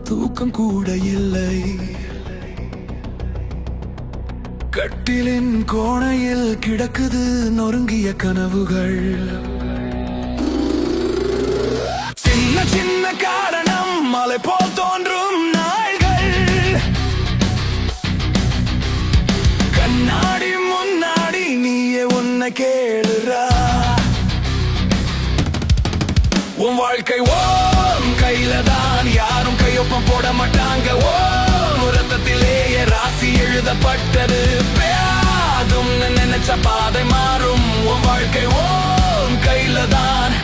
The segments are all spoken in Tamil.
தூக்கம் கூட இல்லை. கட்டிலின் கோணையில் கிடக்குது நொறுங்கிய கனவுகள். சின்ன சின்ன காரணம் மலை போல் தோன்றும் நாள்கள். கண்ணாடி முன்னாடி நீயே உன்னை கேளுறா. உன் வாழ்க்கை ஓம் கையில தான், யாரும் கையொப்பம் போட மாட்டாங்க. ஓம் ரத்தத்திலேயே ராசி எழுதப்பட்டது. பேதும் நினைச்ச பாதை மாறும். உன் வாழ்க்கை ஓம் கையில தான்,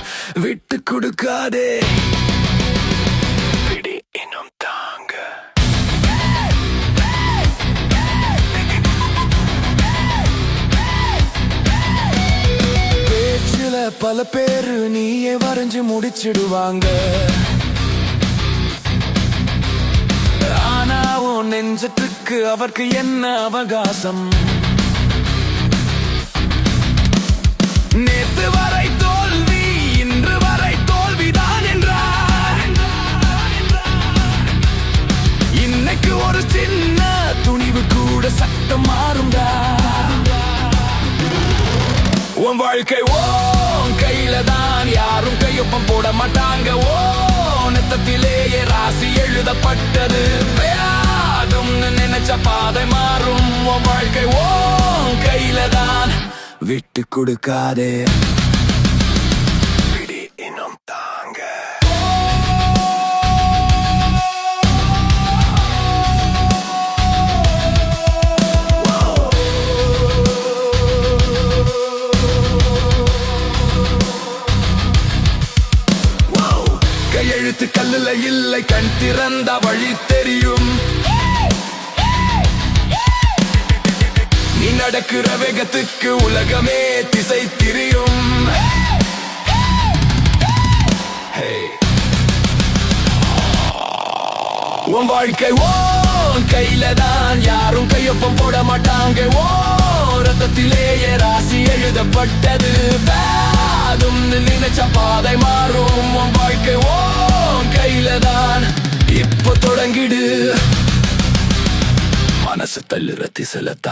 விட்டு கொடுக்காதே. பிடி இன்னும் தாங்க. பேச்சுல பல பேரு நீயே வரைஞ்சு முடிச்சிடுவாங்க. ஆனா உன் நெஞ்சத்துக்கு அவருக்கு என்ன அவகாசம்? நேத்து வரை தோல்வி, இன்று வரை தோல்விதான் என்றார். இன்னைக்கு ஒரு சின்ன துணிவு கூட சட்டம் மாறும்டா. உன் வாழ்க்கை ஓம் கையில தான், யாரும் கையொப்பம் போட மாட்டாங்க. ஓ நெத்தத்திலேயே ராசி எழுதப்பட்டது. பேதும் நினைச்ச பாதை மாறும். உன் வாழ்க்கை ஓம் கையில தான், விட்டு கொடுக்காதே. பிடி இன்னும் தாங்க. கையெழுத்து கல்லுல இல்லை, கண் திறந்த வழி தெரியும். நீ நடக்கிற வேகத்துக்கு உலகமே திசை திரியும். உன் வாழ்க்கை ஓன் கையில தான், யாரும் கையொப்பம் போட மாட்டாங்க. ஓ ரத்தத்திலேயே ராசி எழுதப்பட்டது. பேதும் நினைச்ச பாதை மாறும். உன் வாழ்க்கை ஓன் கையில தான், இப்போ தொடங்கிடு. மனசு தள்ளுற திசைல